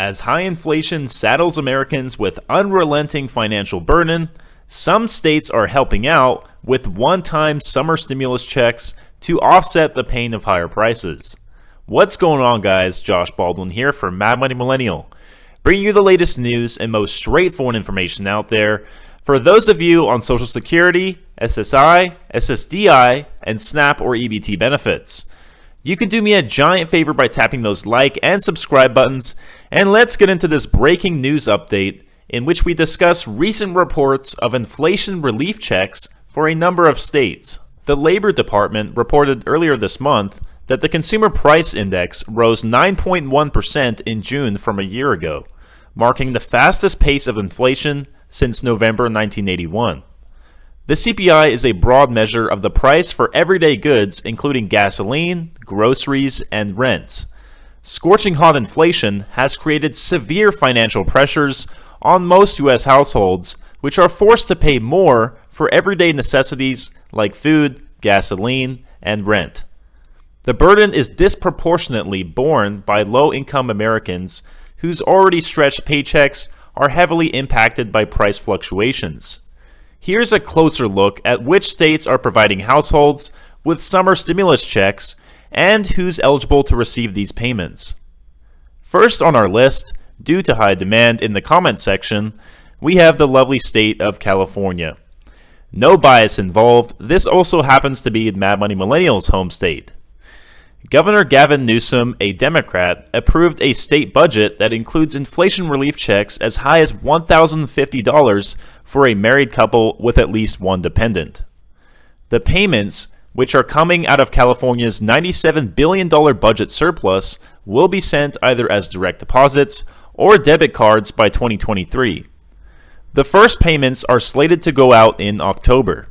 As high inflation saddles Americans with unrelenting financial burden, some states are helping out with one-time summer stimulus checks to offset the pain of higher prices. What's going on, guys? Josh Baldwin here for Mad Money Millennial, bringing you the latest news and most straightforward information out there for those of you on Social Security, SSI, SSDI, and SNAP or EBT benefits. You can do me a giant favor by tapping those like and subscribe buttons, and let's get into this breaking news update in which we discuss recent reports of inflation relief checks for a number of states. The Labor Department reported earlier this month that the Consumer Price Index rose 9.1% in June from a year ago, marking the fastest pace of inflation since November 1981. The CPI is a broad measure of the price for everyday goods, including gasoline, groceries, and rents. Scorching hot inflation has created severe financial pressures on most U.S. households, which are forced to pay more for everyday necessities like food, gasoline, and rent. The burden is disproportionately borne by low-income Americans whose already stretched paychecks are heavily impacted by price fluctuations. Here's a closer look at which states are providing households with summer stimulus checks and who's eligible to receive these payments. First on our list, due to high demand in the comment section, we have the lovely state of California. No bias involved, this also happens to be Mad Money Millennial's home state. Governor Gavin Newsom, a Democrat, approved a state budget that includes inflation relief checks as high as $1,050 for a married couple with at least one dependent. The payments, which are coming out of California's $97 billion budget surplus, will be sent either as direct deposits or debit cards by 2023. The first payments are slated to go out in October.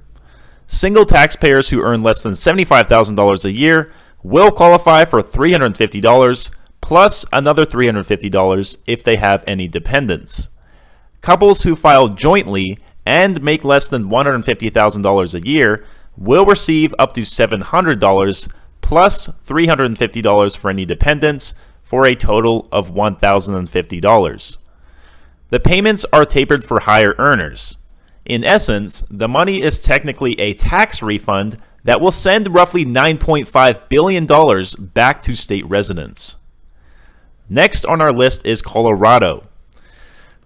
Single taxpayers who earn less than $75,000 a year will qualify for $350 plus another $350 if they have any dependents. Couples who file jointly and make less than $150,000 a year will receive up to $700 plus $350 for any dependents for a total of $1,050. The payments are tapered for higher earners. In essence, the money is technically a tax refund that will send roughly $9.5 billion back to state residents. Next on our list is Colorado.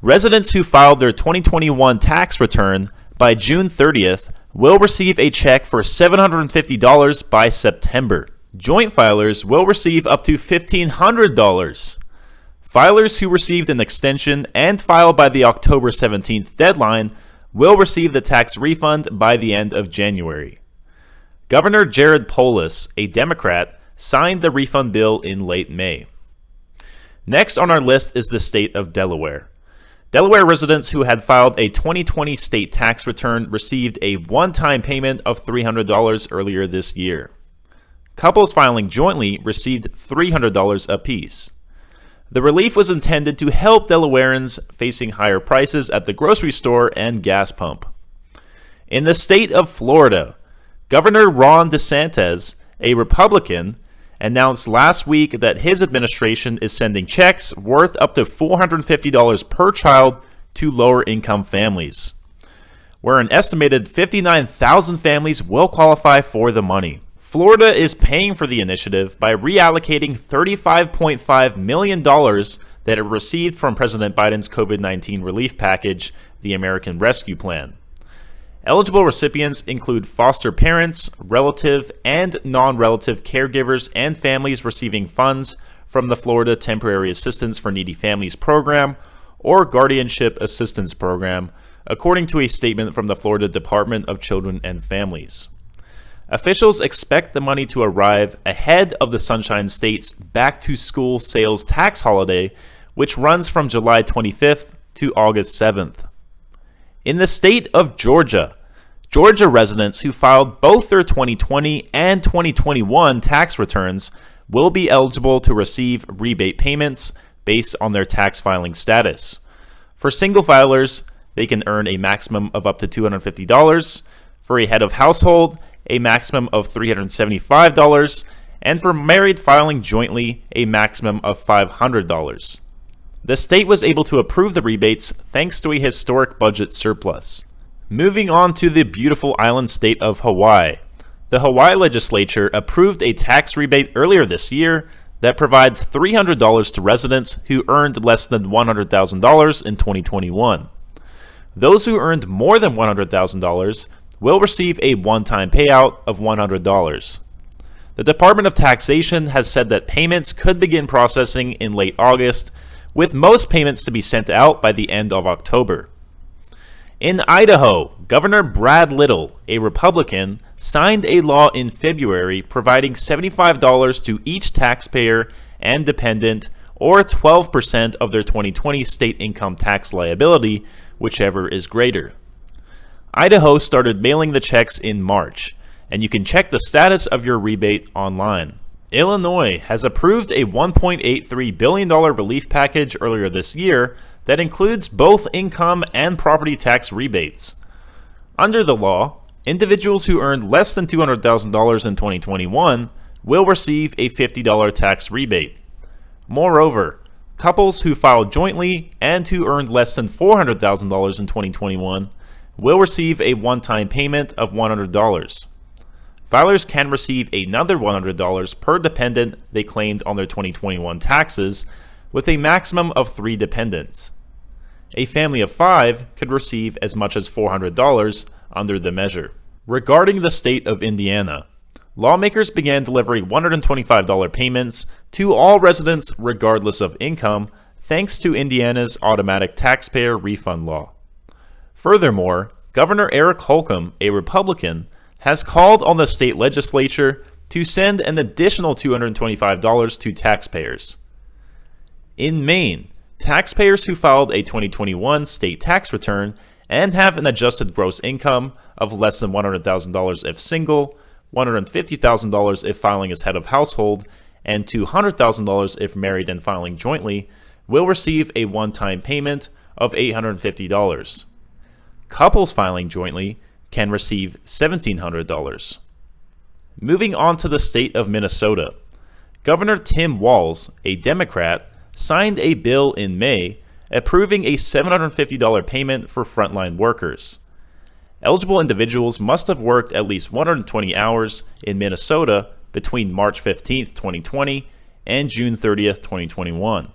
Residents who filed their 2021 tax return by June 30th will receive a check for $750 by September. Joint filers will receive up to $1,500. Filers who received an extension and filed by the October 17th deadline will receive the tax refund by the end of January. Governor Jared Polis, a Democrat, signed the refund bill in late May. Next on our list is the state of Delaware. Delaware residents who had filed a 2020 state tax return received a one-time payment of $300 earlier this year. Couples filing jointly received $300 apiece. The relief was intended to help Delawareans facing higher prices at the grocery store and gas pump. In the state of Florida, Governor Ron DeSantis, a Republican, announced last week that his administration is sending checks worth up to $450 per child to lower-income families, where an estimated 59,000 families will qualify for the money. Florida is paying for the initiative by reallocating $35.5 million that it received from President Biden's COVID-19 relief package, the American Rescue Plan. Eligible recipients include foster parents, relative, and non-relative caregivers and families receiving funds from the Florida Temporary Assistance for Needy Families Program or Guardianship Assistance Program, according to a statement from the Florida Department of Children and Families. Officials expect the money to arrive ahead of the Sunshine State's back-to-school sales tax holiday, which runs from July 25th to August 7th. In the state of Georgia, Georgia residents who filed both their 2020 and 2021 tax returns will be eligible to receive rebate payments based on their tax filing status. For single filers, they can earn a maximum of up to $250. For a head of household, a maximum of $375, and for married filing jointly, a maximum of $500. The state was able to approve the rebates thanks to a historic budget surplus. Moving on to the beautiful island state of Hawaii. The Hawaii legislature approved a tax rebate earlier this year that provides $300 to residents who earned less than $100,000 in 2021. Those who earned more than $100,000 will receive a one-time payout of $100. The Department of Taxation has said that payments could begin processing in late August, with most payments to be sent out by the end of October. In Idaho, Governor Brad Little, a Republican, signed a law in February providing $75 to each taxpayer and dependent, or 12% of their 2020 state income tax liability, whichever is greater. Idaho started mailing the checks in March, and you can check the status of your rebate online. Illinois has approved a $1.83 billion relief package earlier this year that includes both income and property tax rebates. Under the law, individuals who earned less than $200,000 in 2021 will receive a $50 tax rebate. Moreover, couples who filed jointly and who earned less than $400,000 in 2021 will receive a one-time payment of $100. Filers can receive another $100 per dependent they claimed on their 2021 taxes, with a maximum of 3 dependents. A family of 5 could receive as much as $400 under the measure. Regarding the state of Indiana, lawmakers began delivering $125 payments to all residents regardless of income, thanks to Indiana's automatic taxpayer refund law. Furthermore, Governor Eric Holcomb, a Republican, has called on the state legislature to send an additional $225 to taxpayers. In Maine, taxpayers who filed a 2021 state tax return and have an adjusted gross income of less than $100,000 if single, $150,000 if filing as head of household, and $200,000 if married and filing jointly, will receive a one-time payment of $850. Couples filing jointly can receive $1,700. Moving on to the state of Minnesota, Governor Tim Walz, a Democrat, signed a bill in May approving a $750 payment for frontline workers. Eligible individuals must have worked at least 120 hours in Minnesota between March 15, 2020 and June 30, 2021.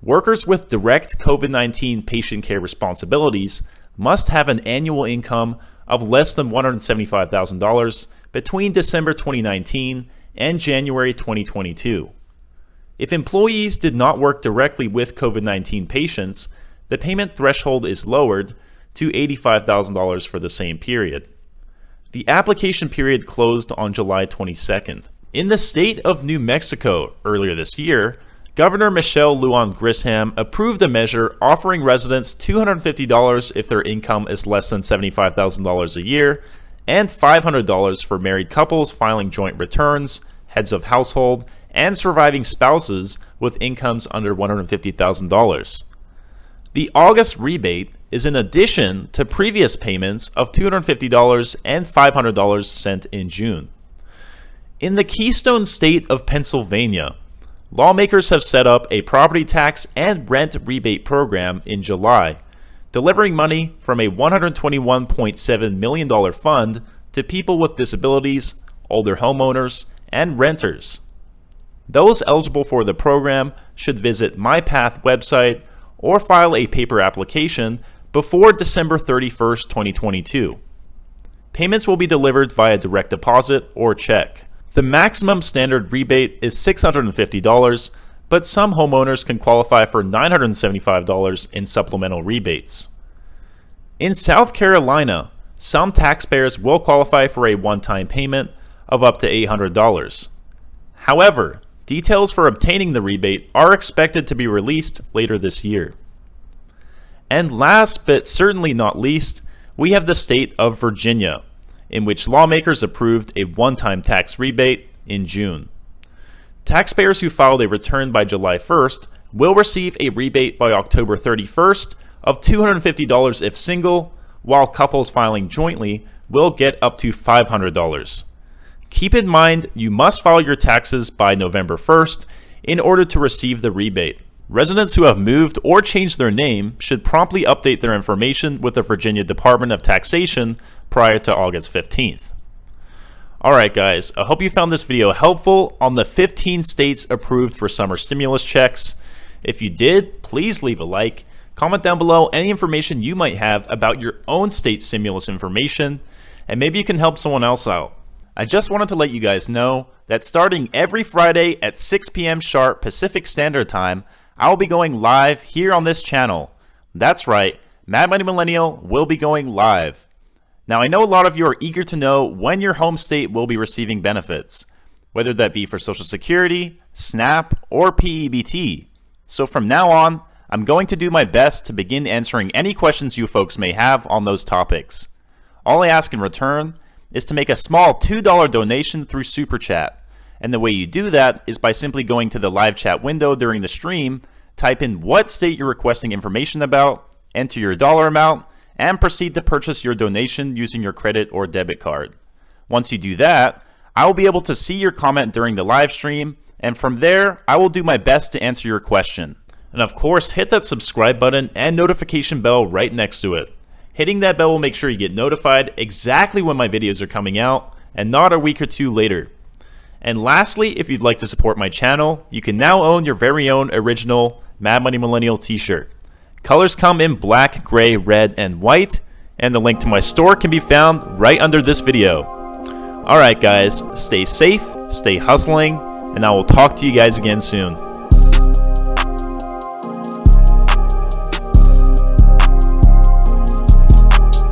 Workers with direct COVID-19 patient care responsibilities must have an annual income of less than $175,000 between December 2019 and January 2022. If employees did not work directly with COVID-19 patients, the payment threshold is lowered to $85,000 for the same period. The application period closed on July 22nd. In the state of New Mexico earlier this year, Governor Michelle Lujan Grisham approved a measure offering residents $250 if their income is less than $75,000 a year, and $500 for married couples filing joint returns, heads of household, and surviving spouses with incomes under $150,000. The August rebate is in addition to previous payments of $250 and $500 sent in June. In the Keystone State of Pennsylvania, lawmakers have set up a property tax and rent rebate program in July, delivering money from a $121.7 million fund to people with disabilities, older homeowners, and renters. Those eligible for the program should visit MyPath website or file a paper application before December 31st, 2022. Payments will be delivered via direct deposit or check. The maximum standard rebate is $650, but some homeowners can qualify for $975 in supplemental rebates. In South Carolina, some taxpayers will qualify for a one-time payment of up to $800. However, details for obtaining the rebate are expected to be released later this year. And last but certainly not least, we have the state of Virginia, in which lawmakers approved a one-time tax rebate in June. Taxpayers who filed a return by July 1st will receive a rebate by October 31st of $250 if single, while couples filing jointly will get up to $500. Keep in mind you must file your taxes by November 1st in order to receive the rebate. Residents who have moved or changed their name should promptly update their information with the Virginia Department of Taxation prior to August 15th. Alright guys, I hope you found this video helpful on the 15 states approved for summer stimulus checks. If you did, please leave a like. Comment down below any information you might have about your own state stimulus information, and maybe you can help someone else out. I just wanted to let you guys know that starting every Friday at 6 p.m. sharp Pacific Standard Time, I will be going live here on this channel. That's right, Mad Money Millennial will be going live. Now I know a lot of you are eager to know when your home state will be receiving benefits, whether that be for Social Security, SNAP, or PEBT. So from now on, I'm going to do my best to begin answering any questions you folks may have on those topics. All I ask in return is to make a small $2 donation through Super Chat. And the way you do that is by simply going to the live chat window during the stream, type in what state you're requesting information about, enter your dollar amount, and proceed to purchase your donation using your credit or debit card. Once you do that, I will be able to see your comment during the live stream, and from there, I will do my best to answer your question. And of course, hit that subscribe button and notification bell right next to it. Hitting that bell will make sure you get notified exactly when my videos are coming out, and not a week or two later. And lastly, if you'd like to support my channel, you can now own your very own original Mad Money Millennial t-shirt. Colors come in black, gray, red, and white, and the link to my store can be found right under this video. Alright guys, stay safe, stay hustling, and I will talk to you guys again soon.